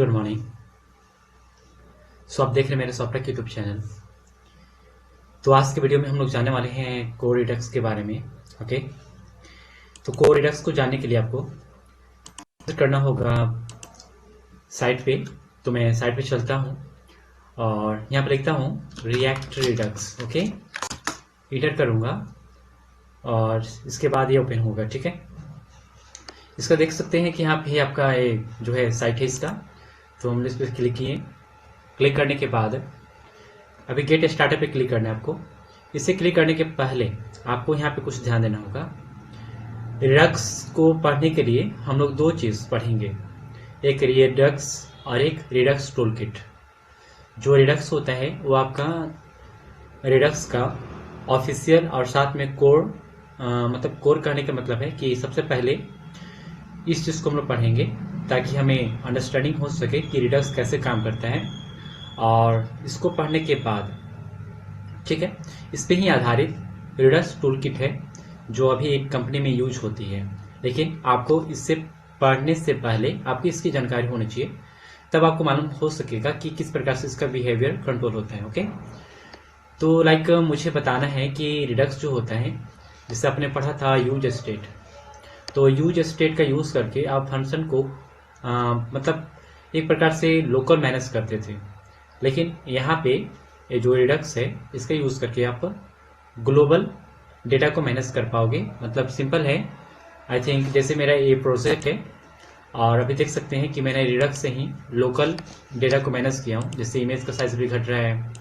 Good morning. सो आप देख रहे हैं मेरे सॉफ्टवेयर यूट्यूब चैनल। तो आज के वीडियो में हम लोग जानने वाले हैं कोड रिडक्स के बारे में। ओके, तो कोड रिडक्स को जानने के लिए आपको करना होगा साइट पे। तो मैं साइट पे चलता हूँ और यहाँ पे लिखता हूँ रिएक्ट रिडक्स। ओके, एंटर करूँगा और इसके बाद ये ओपन होगा। ठीक है, इसका देख सकते हैं कि यहाँ पे आपका ये जो है साइट है इसका। तो हमने इस पर क्लिक किए। क्लिक करने के बाद अभी गेट स्टार्टर पे क्लिक करना है आपको। इसे क्लिक करने के पहले आपको यहाँ पे कुछ ध्यान देना होगा। रिडक्स को पढ़ने के लिए हम लोग दो चीज़ पढ़ेंगे, एक रिडक्स और एक रिडक्स टूल किट। जो रिडक्स होता है वो आपका रिडक्स का ऑफिशियल और साथ में कोर, मतलब कोर करने का मतलब है कि सबसे पहले इस चीज़ को हम लोग पढ़ेंगे ताकि हमें अंडरस्टैंडिंग हो सके कि रिडक्स कैसे काम करता है। और इसको पढ़ने के बाद ठीक है, इस पे ही आधारित रिडक्स टूल किट है जो अभी एक कंपनी में यूज होती है। लेकिन आपको इससे पढ़ने से पहले आपकी इसकी जानकारी होनी चाहिए, तब आपको मालूम हो सकेगा कि किस प्रकार से इसका बिहेवियर कंट्रोल होता है। ओके, तो लाइक मुझे बताना है कि रिडक्स जो होता है, जिससे आपने पढ़ा था यूज स्टेट, तो यूज स्टेट का यूज करके आप फंक्शन को मतलब एक प्रकार से लोकल मैनेज करते थे। लेकिन यहाँ पे ये जो रिडक्स है इसका यूज करके आप ग्लोबल डेटा को मैनेज कर पाओगे। मतलब सिंपल है। आई थिंक जैसे मेरा ये प्रोजेक्ट है और अभी देख सकते हैं कि मैंने रिडक्स से ही लोकल डेटा को मैनेज किया हूँ। जैसे इमेज का साइज भी घट रहा है,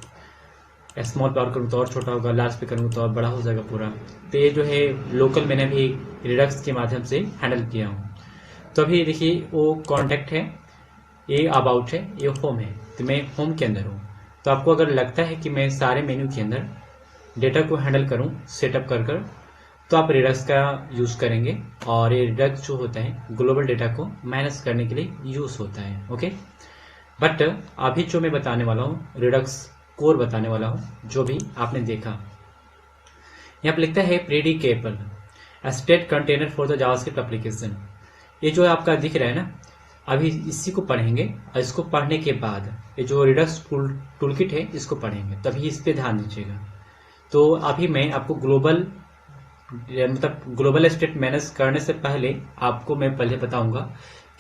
स्मॉल पे और करूँ तो और छोटा होगा, लार्ज पे करूँ तो और बड़ा हो जाएगा पूरा। तो ये जो है लोकल मैंने भी रिडक्स के माध्यम से हैंडल किया हूँ। तो अभी देखिए वो कॉन्टैक्ट है, ये अबाउट है, ये होम है। तो मैं होम के अंदर हूँ। तो आपको अगर लगता है कि मैं सारे मेन्यू के अंदर डेटा को हैंडल करूँ सेटअप कर कर, तो आप रिडक्स का यूज़ करेंगे। और ये रिडक्स जो होता है ग्लोबल डेटा को मैनेज करने के लिए यूज़ होता है। ओके, बट अभी जो मैं बताने वाला हूँ रिडक्स कोर बताने वाला हूँ, जो भी आपने देखा यहाँ पर लिखता है predictable state container for the JavaScript application. ये जो आपका दिख रहा है ना, अभी इसी को पढ़ेंगे और इसको पढ़ने के बाद ये जो रिडक्स टूल किट है इसको पढ़ेंगे, तभी इस पे ध्यान दीजिएगा। तो अभी मैं आपको ग्लोबल स्टेट मैनेज करने से पहले आपको मैं पहले बताऊंगा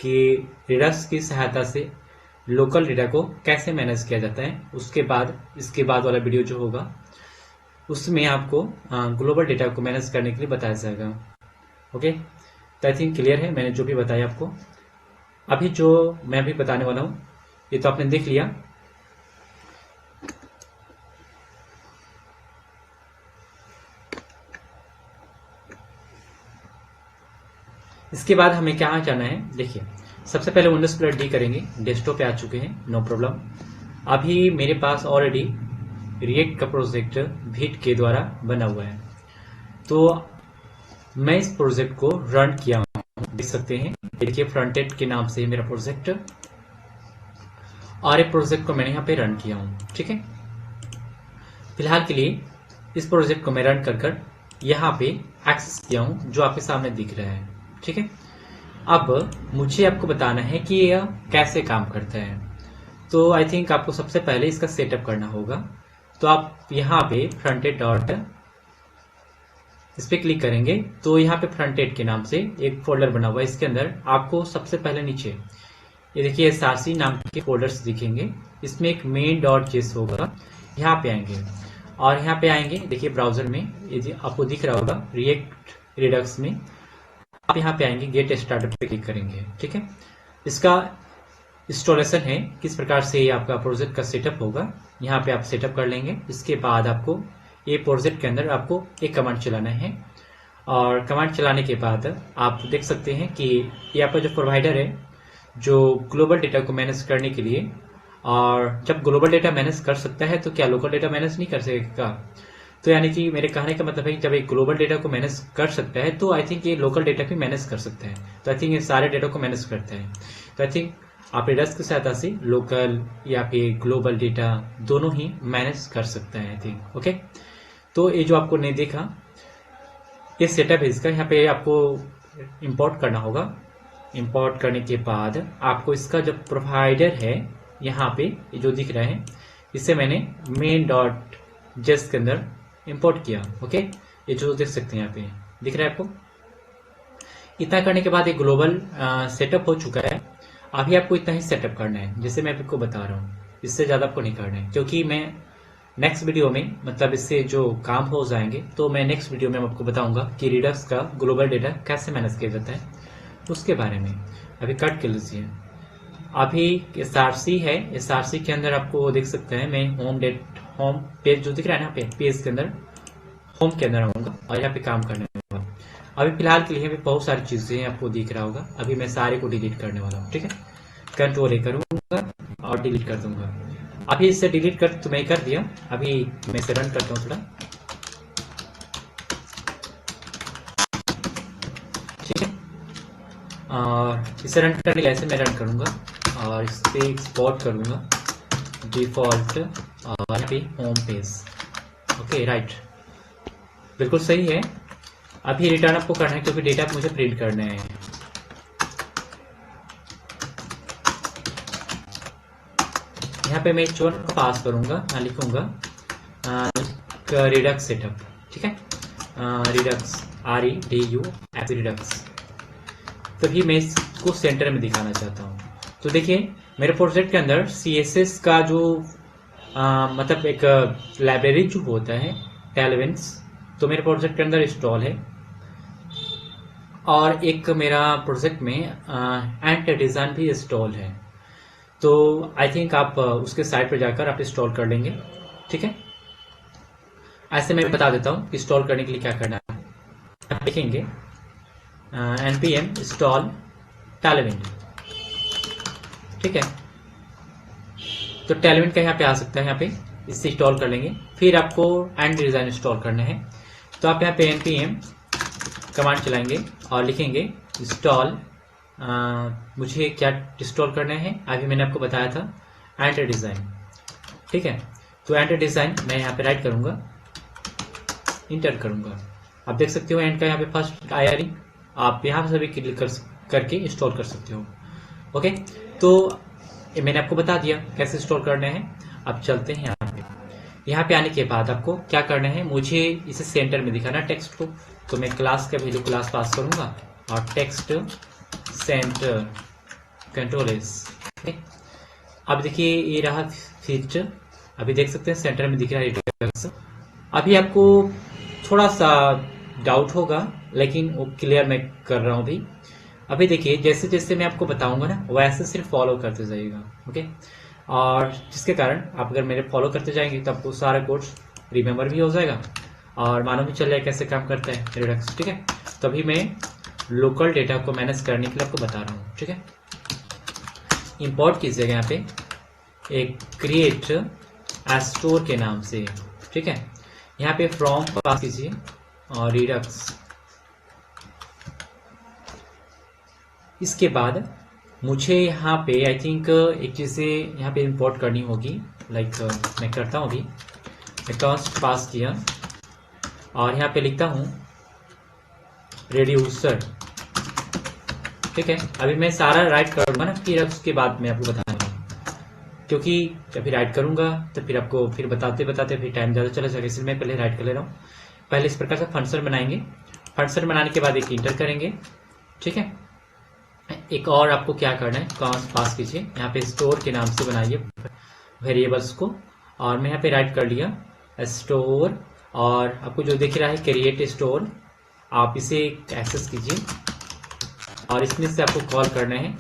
कि रिडक्स की सहायता से लोकल डेटा को कैसे मैनेज किया जाता है। उसके बाद इसके बाद वाला वीडियो जो होगा उसमें आपको ग्लोबल डेटा को मैनेज करने के लिए बताया जाएगा। ओके, तो आई थिंक क्लियर है मैंने जो भी बताया आपको। अभी जो मैं अभी बताने वाला हूँ ये तो आपने देख लिया। इसके बाद हमें क्या करना है, देखिए सबसे पहले विंडोज प्लस डी करेंगे। डेस्कटॉप पे आ चुके हैं, नो प्रॉब्लम। अभी मेरे पास ऑलरेडी रिएक्ट का प्रोजेक्ट भिट के द्वारा बना हुआ है, तो मैं इस प्रोजेक्ट को रन किया हूँ। देख सकते हैं, देखिए फ्रंटेड के नाम से मेरा प्रोजेक्ट, और एक प्रोजेक्ट को मैंने यहाँ पे रन किया हूँ। ठीक है, फिलहाल के लिए इस प्रोजेक्ट को मैं रन कर यहाँ पे एक्सेस किया हूँ, जो आपके सामने दिख रहा है। ठीक है, अब मुझे आपको बताना है कि यह कैसे काम करता है। तो आई थिंक आपको सबसे पहले इसका सेटअप करना होगा। तो आप यहाँ पे फ्रंटेड डॉट इस पे क्लिक करेंगे तो यहाँ पे फ्रंटेड के नाम से एक फोल्डर बना हुआ है। इसके अंदर आपको सबसे पहले नीचे ये देखिए SRC नाम के फोल्डर्स दिखेंगे। इसमें एक मेन डॉट जेस होगा, यहाँ पे आएंगे और यहाँ पे आएंगे। देखिए ब्राउजर में ये आपको दिख रहा होगा रिएक्ट रिडक्स में, आप यहाँ पे आएंगे गेट स्टार्टर पे क्लिक करेंगे। ठीक है, इसका इंस्टॉलेशन है, किस प्रकार से आपका प्रोजेक्ट का सेटअप होगा यहाँ पे आप सेटअप कर लेंगे। इसके बाद आपको ये प्रोजेक्ट के अंदर आपको एक कमांड चलाना है, और कमांड चलाने के बाद आप देख सकते हैं कि ये आपका जो प्रोवाइडर है जो ग्लोबल डेटा को मैनेज करने के लिए, और जब ग्लोबल डेटा मैनेज कर सकता है तो क्या लोकल डेटा मैनेज नहीं कर सकेगा। तो यानी कि मेरे कहने का मतलब है कि जब एक ग्लोबल डेटा को मैनेज कर सकता है तो आई थिंक ये लोकल डेटा भी मैनेज कर सकता है। तो आई थिंक ये सारे डेटा को मैनेज करता है। तो आई थिंक आप रिडक्स की सहायता से लोकल या फिर ग्लोबल डेटा दोनों ही मैनेज कर सकते हैं आई थिंक। ओके, तो ये जो आपको नहीं देखा ये सेटअप है इसका, यहाँ पे आपको इंपोर्ट करना होगा इंपोर्ट करने के बाद आपको इसका जो प्रोवाइडर है यहाँ पे ये जो दिख रहा है, इसे मैंने मेन डॉट जेस के अंदर इंपोर्ट किया। ओके, ये जो देख सकते हैं यहाँ पे दिख रहा है आपको। इतना करने के बाद एक ग्लोबल सेटअप हो चुका है। अभी आपको इतना ही सेटअप करना है, जैसे मैं आपको बता रहा हूँ, इससे ज़्यादा आपको नहीं करना है, क्योंकि मैं नेक्स्ट वीडियो में मतलब इससे जो काम हो जाएंगे तो मैं नेक्स्ट वीडियो में आपको बताऊंगा कि रिडक्स का ग्लोबल डेटा कैसे मैनेज किया जाता है, उसके बारे में। अभी कट कर लीजिए। अभी SRC है, SRC के अंदर आपको देख सकते हैं मैं होम पेज जो दिख रहा है ना, पे पेज के अंदर होम के अंदर आऊँगा और यहाँ पे काम करने वाला। अभी फिलहाल के लिए भी बहुत सारी चीज़ें आपको दिख रहा होगा। अभी मैं सारे को डिलीट करने वाला हूँ, ठीक है। कंट्रोल A करूँगा और डिलीट कर दूंगा। अभी इसे डिलीट कर तो मैं कर दिया। अभी मैं इसे रन करता हूँ थोड़ा, ठीक है। और इसे रन करने के ऐसे मैं रन करूँगा और इस पर एक्सपोर्ट करूँगा डिफॉल्ट और यहाँ पे होम पेज। ओके, राइट, बिल्कुल सही है। अभी रिटर्न आपको करना है क्योंकि डेटा मुझे प्रिंट करना है। यहाँ पे मैं H1 को पास करूँगा, लिखूँगा रिडक्स सेटअप, ठीक है। Redux REDUX Redux. तभी मैं इसको सेंटर में दिखाना चाहता हूँ। तो देखिए मेरे प्रोजेक्ट के अंदर CSS का जो मतलब एक लाइब्रेरी जो होता है टेलविन्स, तो मेरे प्रोजेक्ट के अंदर इंस्टॉल है। और एक मेरा प्रोजेक्ट में एंड डिज़ाइन भी इंस्टॉल है। तो आई थिंक आप उसके साइट पर जाकर आप इंस्टॉल कर लेंगे, ठीक है। ऐसे मैं बता देता हूँ इंस्टॉल करने के लिए क्या करना है। आप देखेंगे npm install tailwind, ठीक है। तो tailwind का यहाँ पे आ सकता है, यहाँ पे इससे इंस्टॉल कर लेंगे। फिर आपको एंड डिज़ाइन इंस्टॉल करना है, तो आप यहाँ पे npm कमांड चलाएंगे और लिखेंगे इंस्टॉल। मुझे क्या इंस्टॉल करना है, अभी मैंने आपको बताया था एंड डिज़ाइन, ठीक है। तो एंड डिज़ाइन मैं यहाँ पे राइट करूँगा, इंटर करूँगा। आप देख सकते हो एंड का यहाँ पे फर्स्ट आया नहीं, आप यहाँ से भी क्लिक करके इंस्टॉल कर सकते हो। ओके, तो मैंने आपको बता दिया कैसे इंस्टॉल करना है। अब चलते हैं यहाँ पे। यहाँ पे आने के बाद आपको क्या करना है, मुझे इसे सेंटर में दिखाना टेक्स्ट को। तो मैं क्लास का वैल्यू क्लास पास करूँगा और टेक्स्ट सेंटर कंट्रोल S। अब देखिए ये रहा फीचर, अभी देख सकते हैं सेंटर में दिख रहा है। अभी आपको थोड़ा सा डाउट होगा, लेकिन वो क्लियर मैं कर रहा हूँ अभी देखिए जैसे जैसे मैं आपको बताऊंगा ना, वैसे सिर्फ फॉलो करते जाइएगा। ओके, और जिसके कारण आप अगर मेरे फॉलो करते जाएंगे तो आपको सारा कोड्स रिमेम्बर भी हो जाएगा और मालूम भी चल जाएगा कैसे काम करता है रिडक्स, ठीक है। तभी मैं लोकल डेटा को मैनेज करने के लिए आपको बता रहा हूँ, ठीक है। इंपोर्ट कीजिएगा यहाँ पे एक क्रिएट स्टोर के नाम से, ठीक है। यहाँ पे फ्रॉम पास कीजिए और रिडक्स। इसके बाद मुझे यहाँ पे आई थिंक एक चीज़ें यहाँ पे इंपोर्ट करनी होगी, लाइक मैं करता हूँ। अभी मैं कास्ट पास किया और यहाँ पे लिखता हूँ रेड्यूसर, ठीक है। अभी मैं सारा राइट करूँगा ना, फिर उसके बाद मैं आपको बताऊँगा, क्योंकि जब भी राइट करूँगा तो फिर आपको फिर बताते बताते फिर टाइम ज़्यादा चला जाएगा, इसलिए मैं पहले राइट कर ले रहा हूँ। पहले इस प्रकार का फंक्शन बनाएंगे, फंक्शन बनाने के बाद एक इंटर करेंगे, ठीक है। एक और आपको क्या करना है, कास्ट पास कीजिए, यहाँ पे स्टोर के नाम से बनाइए वेरिएबल्स को। और मैं यहाँ पे राइट कर लिया स्टोर, और आपको जो दिख रहा है क्रिएट स्टोर, आप इसे एक्सेस कीजिए और इसमें से आपको कॉल करना है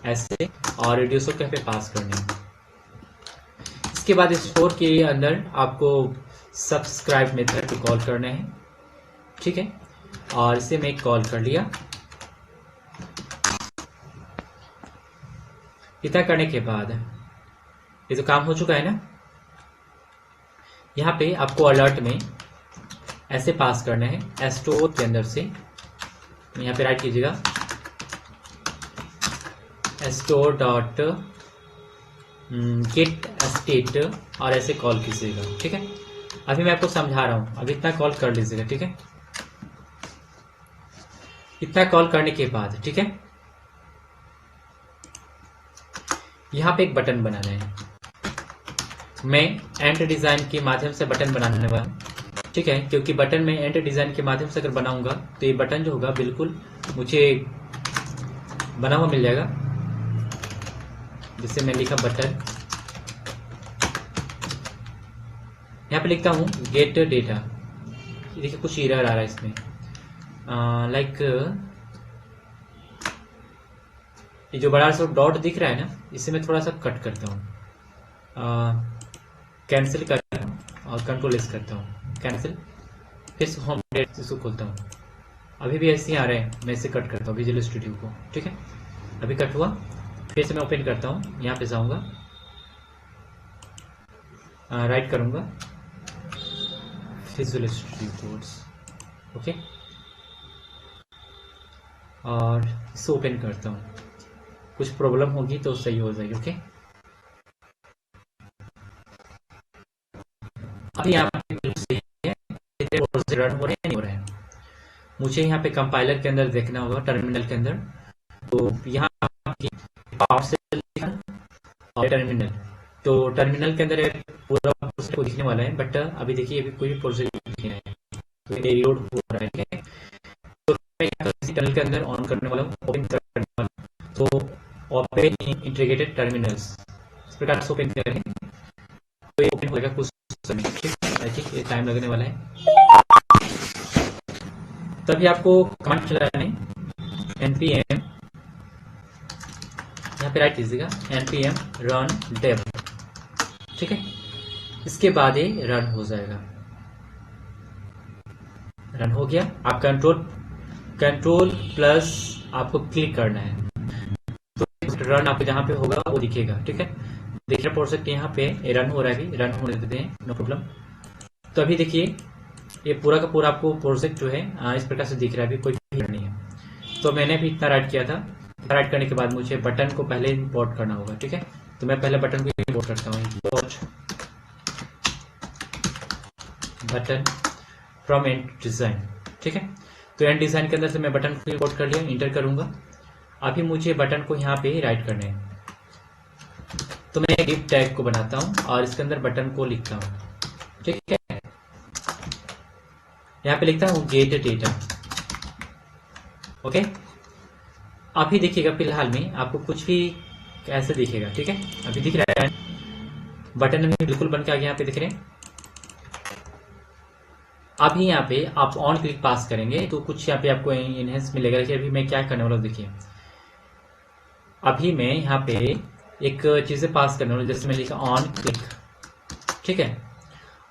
ऐसे, और रिड्यूसर को यहाँ पे पास करना है। इसके बाद स्टोर के अंदर आपको सब्सक्राइब मेथड को कॉल करना है, ठीक है। और इसे मैं कॉल कर लिया। इतना करने के बाद ये तो काम हो चुका है ना। यहाँ पे आपको अलर्ट में ऐसे पास करना है स्टोर के अंदर से, यहाँ पे राइट कीजिएगा स्टोर डॉट गेट स्टेट और ऐसे कॉल कीजिएगा, ठीक है। अभी मैं आपको समझा रहा हूँ, अभी इतना कॉल कर लीजिएगा, ठीक है। इतना कॉल करने के बाद, ठीक है, यहाँ पे एक बटन बनाना है। मैं एंड डिज़ाइन के माध्यम से बटन बनाने वाला हूँ, ठीक है, क्योंकि बटन में एंड डिज़ाइन के माध्यम से अगर बनाऊंगा तो ये बटन जो होगा बिल्कुल मुझे बना हुआ मिल जाएगा। जिससे मैं लिखा बटन, यहाँ पे लिखता हूँ गेट डेटा। देखिए कुछ एरर आ रहा है इसमें, लाइक ये जो बड़ा सा डॉट दिख रहा है ना, इसे मैं थोड़ा सा कट करता हूँ, कैंसिल करता हूँ और कंट्रोल एस करता हूँ, कैंसिल। फिर से होम पेज इसको खोलता हूँ। अभी भी ऐसे ही आ रहे हैं, मैं इसे कट करता हूँ विजुअल स्टूडियो को, ठीक है। अभी कट हुआ, फिर से मैं ओपन करता हूँ, यहाँ पे जाऊँगा, राइट करूँगा, विजुअल स्टूडियो कोड्स, ओके, और इसे ओपन करता हूँ। कुछ प्रॉब्लम होगी तो सही हो जाएगी, ओके। अभी यहाँ पे बिल्कुल सही है, रन हो रहे हैं नहीं हो रहे हैं। मुझे यहाँ पे कंपाइलर के अंदर देखना होगा, टर्मिनल के अंदर। तो यहाँ पावर सेल और टर्मिनल, तो टर्मिनल के अंदर पूरा प्रोसेस को दिखने वाला है, बट अभी देखिए अभी कोई प्रोसेस नहीं है, तो ये लोड हो रहा है। तो मैं टर्मिनल के अंदर ऑन करने वाला हूँ, ओपन करने वाला हूँ। तो ओपन इंटीग्रेटेड टर्मिनल्स इस प्रकार से ओपन करें तो ये ओपन होगा कुछ समय, ठीक है, टाइम लगने वाला है। तभी आपको कमांड चलाना है, npm, यहाँ पे राइट कीजिएगा, npm run dev, ठीक है। इसके बाद ये रन हो जाएगा। रन हो गया, आप कंट्रोल प्लस आपको क्लिक करना है, तो रन आपको जहाँ पे होगा वो दिखेगा, ठीक है। देखिए प्रोजेक्ट यहाँ पे रन हो रहा है, अभी रन होने देते हैं, नो प्रॉब्लम। तो अभी देखिए ये पूरा का पूरा आपको प्रोजेक्ट जो है इस प्रकार से दिख रहा है, अभी कोई नहीं है। तो मैंने भी इतना राइट किया था, राइट करने के बाद मुझे बटन को पहले इंपोर्ट करना होगा, ठीक है। तो मैं पहले बटन को इंपोर्ट करता हूँ, import button from and design, ठीक है। तो एंड डिजाइन के अंदर से मैं बटन को इंपोर्ट कर लिया, इंटर करूंगा। अभी मुझे बटन को यहाँ पे राइट करने हैं, तो मैं डिव टैग को बनाता हूँ और इसके अंदर बटन को लिखता हूँ, ठीक है। यहाँ पे लिखता हूँ गेट डेटा, ओके। अभी देखिएगा फिलहाल में आपको कुछ भी ऐसे दिखेगा, ठीक है। अभी दिख रहा है बटन में बिल्कुल बन के आ गया, यहाँ पे दिख रहे हैं। अभी यहाँ पे आप ऑन क्लिक पास करेंगे तो कुछ यहाँ पे आपको इनहेंस मिलेगा। देखिए अभी मैं क्या करने वाला हूँ, देखिए अभी मैं यहाँ पे एक चीजें पास करने वाला, जैसे मैं लिखा ऑन क्लिक, ठीक है।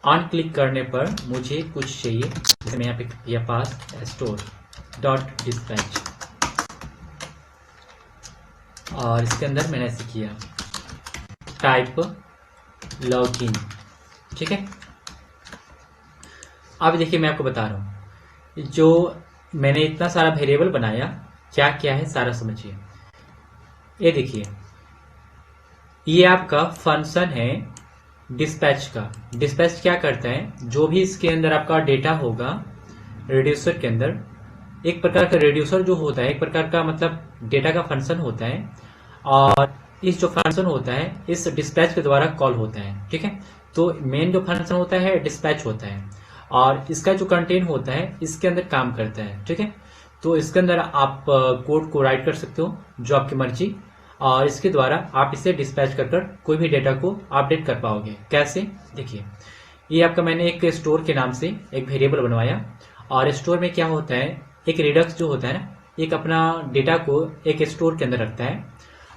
ऑन क्लिक करने पर मुझे कुछ चाहिए, जैसे मैं यहाँ पे किया पास स्टोर डॉट डिस्पैच, और इसके अंदर मैंने ऐसे किया टाइप लॉगिन, ठीक है। अब देखिए मैं आपको बता रहा हूँ, जो मैंने इतना सारा वेरिएबल बनाया क्या क्या है सारा समझिए। ये देखिए ये आपका फंक्शन है डिस्पैच का। डिस्पैच क्या करता है, जो भी इसके अंदर आपका डेटा होगा रिड्यूसर के अंदर, एक प्रकार का रिड्यूसर जो होता है एक प्रकार का मतलब डेटा का फंक्शन होता है, और इस जो फंक्शन होता है इस डिस्पैच के द्वारा कॉल होता है, ठीक है। तो मेन जो फंक्शन होता है डिस्पैच होता है, और इसका जो कंटेंट होता है इसके अंदर काम करता है, ठीक है। तो इसके अंदर आप कोड को राइट कर सकते हो जो आपकी मर्जी, और इसके द्वारा आप इसे डिस्पैच कर कोई भी डेटा को अपडेट कर पाओगे। कैसे, देखिए ये आपका मैंने एक स्टोर के नाम से एक वेरिएबल बनवाया, और स्टोर में क्या होता है, एक रिडक्स जो होता है ना, एक अपना डेटा को एक स्टोर के अंदर रखता है,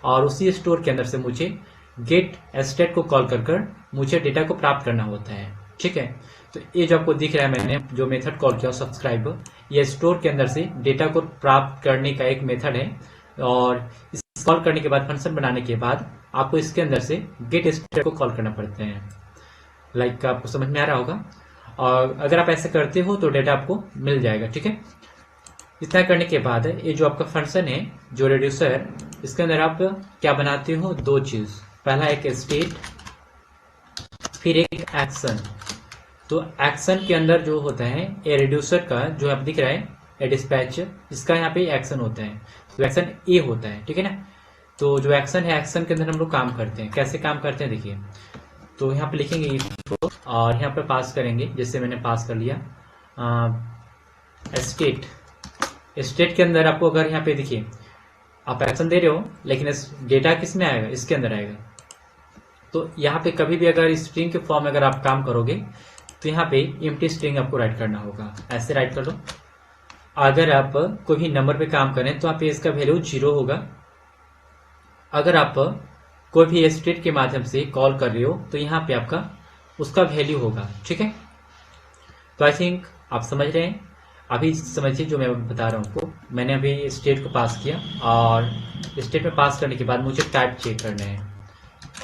और उसी स्टोर के अंदर से मुझे गेट स्टेट को कॉल कर मुझे डेटा को प्राप्त करना होता है, ठीक है। तो ये जो आपको दिख रहा है मैंने जो मेथड कॉल किया सब्सक्राइब, ये स्टोर के अंदर से डेटा को प्राप्त करने का एक मेथड है, और इस कॉल करने के बाद फंक्शन बनाने के बाद आपको इसके अंदर से गेट स्टेट को कॉल करना पड़ते हैं। लाइक आपको समझ में आ रहा होगा, और अगर आप ऐसे करते हो तो डेटा आपको मिल जाएगा, ठीक है। इतना करने के बाद ये जो आपका फंक्शन है जो रिड्यूसर, इसके अंदर आप क्या बनाते हो, दो चीज, पहला एक स्टेट फिर एक एक्शन। तो एक्शन के अंदर जो होता है ये रिड्यूसर का जो आप दिख रहा है डिस्पैच, इसका यहाँ पे एक्शन होता है, तो एक्शन ए होता है, ठीक है ना। तो जो एक्शन है, एक्शन के अंदर हम लोग काम करते हैं। कैसे काम करते हैं देखिए, तो यहाँ पे लिखेंगे इफ और यहाँ पे पास करेंगे, जैसे मैंने पास कर लिया स्टेट। स्टेट के अंदर आपको अगर यहाँ पे देखिए आप एक्शन दे रहे हो, लेकिन डेटा किस में आएगा, इसके अंदर आएगा। तो यहाँ पे कभी भी अगर स्ट्रिंग के फॉर्म में अगर आप काम करोगे तो यहाँ पे एम्प्टी स्ट्रिंग आपको राइट करना होगा। ऐसे राइट कर लो। अगर आप कोई भी नंबर पे काम करें तो यहाँ पे इसका वैल्यू 0 होगा। अगर आप कोई भी स्टेट के माध्यम से कॉल कर रहे हो तो यहाँ पे आपका उसका वैल्यू होगा। ठीक है, तो आई थिंक आप समझ रहे हैं। अभी समझिए जो मैं बता रहा हूँ आपको। मैंने अभी स्टेट को पास किया और स्टेट में पास करने के बाद मुझे टाइप चेक करना है।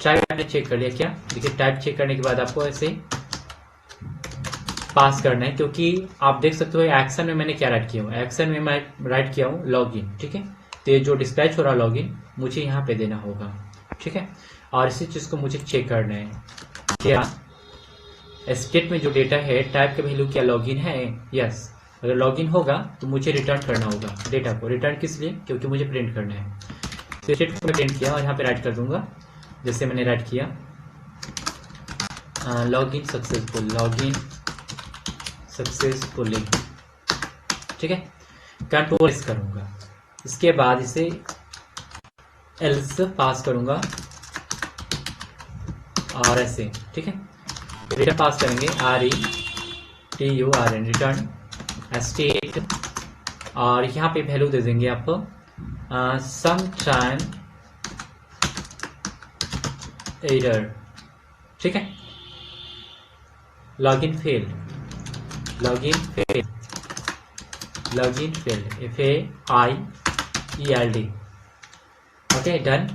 टाइप मैंने चेक कर लिया। क्या देखिए, टाइप चेक करने के बाद आपको ऐसे पास करना है, क्योंकि आप देख सकते हो एक्शन में मैंने क्या राइट किया हूँ। एक्शन में मैं राइट किया हूँ लॉगिन। ठीक है, तो ये जो डिस्पैच हो रहा है लॉगिन मुझे यहाँ पे देना होगा। ठीक है, और इसी चीज को मुझे चेक करना है क्या स्टेट में जो डेटा है टाइप का वैल्यू क्या लॉगिन है। यस, अगर लॉगिन होगा तो मुझे रिटर्न करना होगा डेटा को। रिटर्न किस लिए, क्योंकि मुझे प्रिंट करना है। तो स्टेट को मैं प्रिंट किया और यहाँ पे राइट कर दूंगा, जैसे मैंने राइट किया लॉगिन सक्सेसफुल, लॉगिन सक्सेसफुली। ठीक है, कंट्रोल एस करूंगा। इसके बाद इसे एल्स पास करूंगा और ऐसे। ठीक है, रिटर्न पास करेंगे RETURN रिटर्न स्टेट, और यहाँ पे वैल्यू दे देंगे आप सम टाइम एरर। ठीक है, login failed, login failed, login failed FAILD। Okay, done.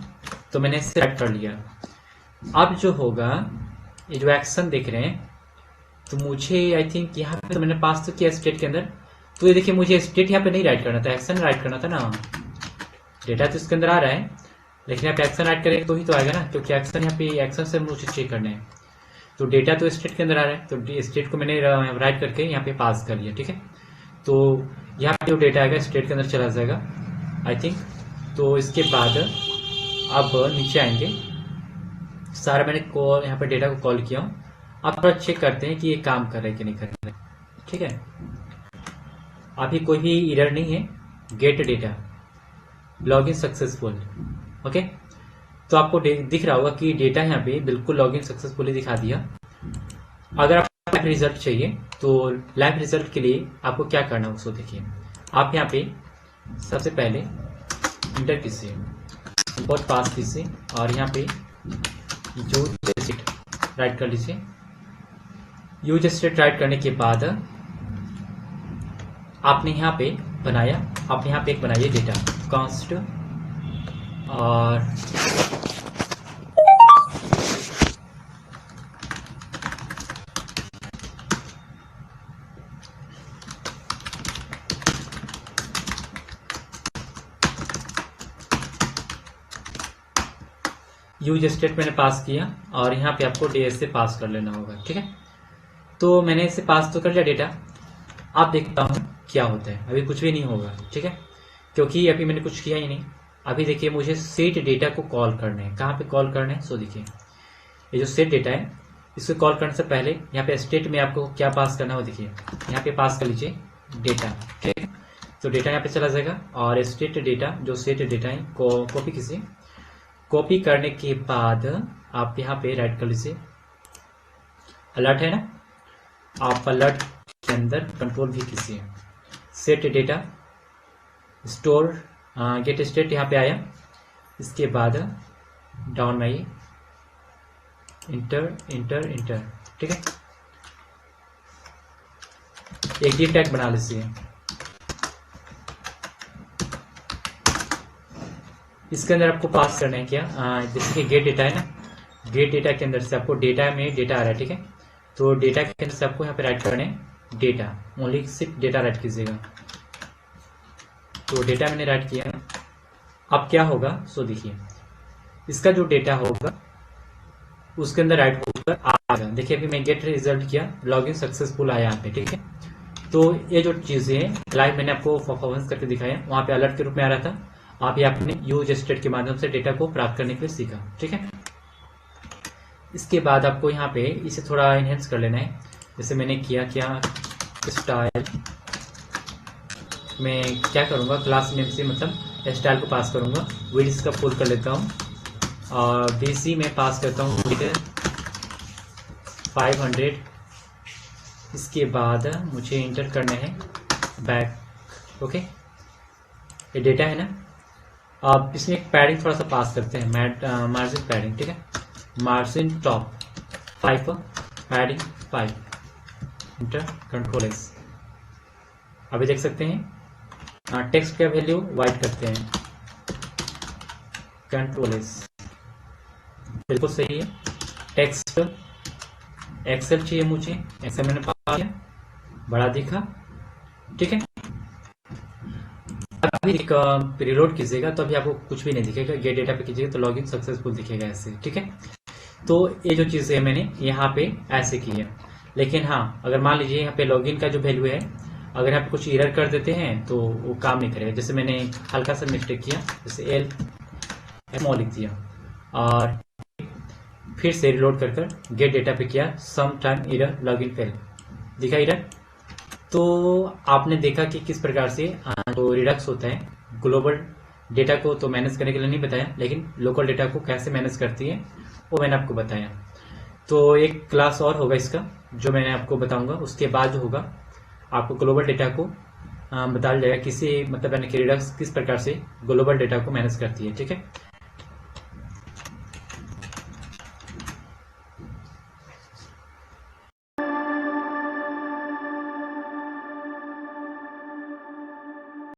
तो मैंने इसे सेलेक्ट कर लिया। अब जो होगा, ये जो एक्शन देख रहे हैं, तो मुझे आई थिंक यहाँ पे तो मैंने पास तो किया स्टेट के अंदर। तो ये देखिए, मुझे स्टेट यहाँ पे नहीं राइट करना था, एक्शन राइट करना था ना। डेटा तो इसके अंदर आ रहा है, लेकिन यहाँ पे एक्शन राइट करेंगे तो ही तो आएगा ना, क्योंकि एक्शन यहाँ पे एक्शन से मुझे चेक करना है। तो डेटा तो स्टेट के अंदर आ रहा है, तो स्टेट को मैंने राइट करके यहाँ पे पास कर लिया। ठीक है, तो यहाँ पे जो डेटा आएगा स्टेट के अंदर चला जाएगा आई थिंक। तो इसके बाद अब नीचे आएंगे, सारा मैंने यहाँ पे डेटा को कॉल किया हूँ। अब थोड़ा चेक करते हैं कि ये काम कर रहा है कि नहीं कर रहा है। ठीक है, अभी कोई भी एरर नहीं है। Gate data, login successful. Okay, तो आपको दिख रहा होगा कि डेटा यहाँ पे बिल्कुल लॉगिन सक्सेसफुली दिखा दिया। अगर आपको लाइव रिजल्ट चाहिए तो लाइव रिजल्ट के लिए आपको क्या करना है उसको देखिए। आप यहाँ पे सबसे पहले इंटर कीजिए, इंपोर्ट पास कीजिए और यहाँ पे यूज स्टेट राइट कर लीजिए। यूज स्टेट राइट करने के बाद आपने यहाँ पे बनाया, आप यहाँ पे एक बनाइए डेटा कॉन्स्ट और यूज स्टेट मैंने पास किया और यहाँ पे आपको DS से पास कर लेना होगा। ठीक है, तो मैंने इसे पास तो कर लिया डेटा। आप देखता हूँ क्या होता है। अभी कुछ भी नहीं होगा। ठीक है, क्योंकि अभी मैंने कुछ किया ही नहीं। अभी देखिए, मुझे सेट डेटा को कॉल करना है। कहाँ पे कॉल करना है, सो देखिए ये जो सेट डेटा है इसको कॉल करने से पहले यहाँ पे स्टेट में आपको क्या पास करना हो, देखिए यहाँ पे पास कर लीजिए डेटा। ठीक है, तो डेटा यहाँ पे चला जाएगा और स्टेट डेटा जो सेट डेटा है को कॉपी कीजिए। कॉपी करने के बाद आप यहाँ पे राइट कर लीजिए, अलर्ट है ना, आप अलर्ट के अंदर कंट्रोल भी कीजिए, set data store get state यहाँ पे आया। इसके बाद डाउन में आइए, इंटर इंटर इंटर। ठीक है, एक डी टैग बना लीजिए। इसके अंदर आपको पास करना है क्या, जैसे कि गेट डेटा है ना, गेट डेटा के अंदर से आपको डेटा में डेटा आ रहा है। ठीक है, तो डेटा के अंदर से आपको यहाँ पे राइट करना है डेटा, ओनली सिर्फ डेटा राइट कीजिएगा। तो डेटा मैंने राइट किया। अब क्या होगा, सो देखिए इसका जो डेटा होगा उसके अंदर राइट होकर आएगा। देखिए अभी मैं गेट रिजल्ट किया, लॉगिन सक्सेसफुल आया यहाँ पे। ठीक है, तो ये जो चीजें लाइव मैंने आपको परफॉर्मेंस करके दिखाया, वहां पे अलर्ट के रूप में आ रहा था आप यहाँ अपने यूज स्टेट के माध्यम से डेटा को प्राप्त करने के लिए सीखा। ठीक है, इसके बाद आपको यहाँ पे इसे थोड़ा इनहेंस कर लेना है। जैसे मैंने क्या स्टाइल में क्या करूँगा, क्लास नेम से मतलब स्टाइल को पास करूँगा। विड्थ इसका फुल कर लेता हूँ और BC में पास करता हूँ 500। इसके बाद मुझे इंटर करना है बैक। ओके, ये डेटा है ना। अब इसमें एक पैडिंग थोड़ा सा पास करते हैं, मार्जिन पैडिंग। ठीक है, margin top 5, padding 5, inter, control S। अभी देख सकते हैं टेक्स्ट का वैल्यू वाइट करते हैं, कंट्रोल S। बिल्कुल सही है। टेक्स्ट एक्सेल चाहिए मुझे, एक्सेल मैंने पा लिया, बड़ा दिखा। ठीक है, अभी एक रिलोड कीजिएगा तो अभी आपको कुछ भी नहीं दिखेगा। गेट डेटा पे कीजिएगा तो लॉगिन सक्सेसफुल दिखेगा ऐसे। ठीक है, तो ये जो चीज़ है मैंने यहाँ पे ऐसे की है। लेकिन हाँ, अगर मान लीजिए यहाँ पे लॉगिन का जो वैल्यू है, अगर आप कुछ एरर कर देते हैं तो वो काम नहीं करेगा। जैसे मैंने हल्का सा मिस्टेक किया, जैसे LMO लिख दिया और फिर से रिलोड कर गेट डेटा पे किया, some time error login fail दिखा एरर। तो आपने देखा कि किस प्रकार से जो रिडक्स होता है, ग्लोबल डेटा को तो मैनेज करने के लिए नहीं बताया, लेकिन लोकल डेटा को कैसे मैनेज करती है वो मैंने आपको बताया। तो एक क्लास और होगा इसका जो मैंने आपको बताऊंगा, उसके बाद जो होगा आपको ग्लोबल डेटा को बताया जाएगा किसी मतलब यानी कि रिडक्स किस प्रकार से ग्लोबल डेटा को मैनेज करती है। ठीक है।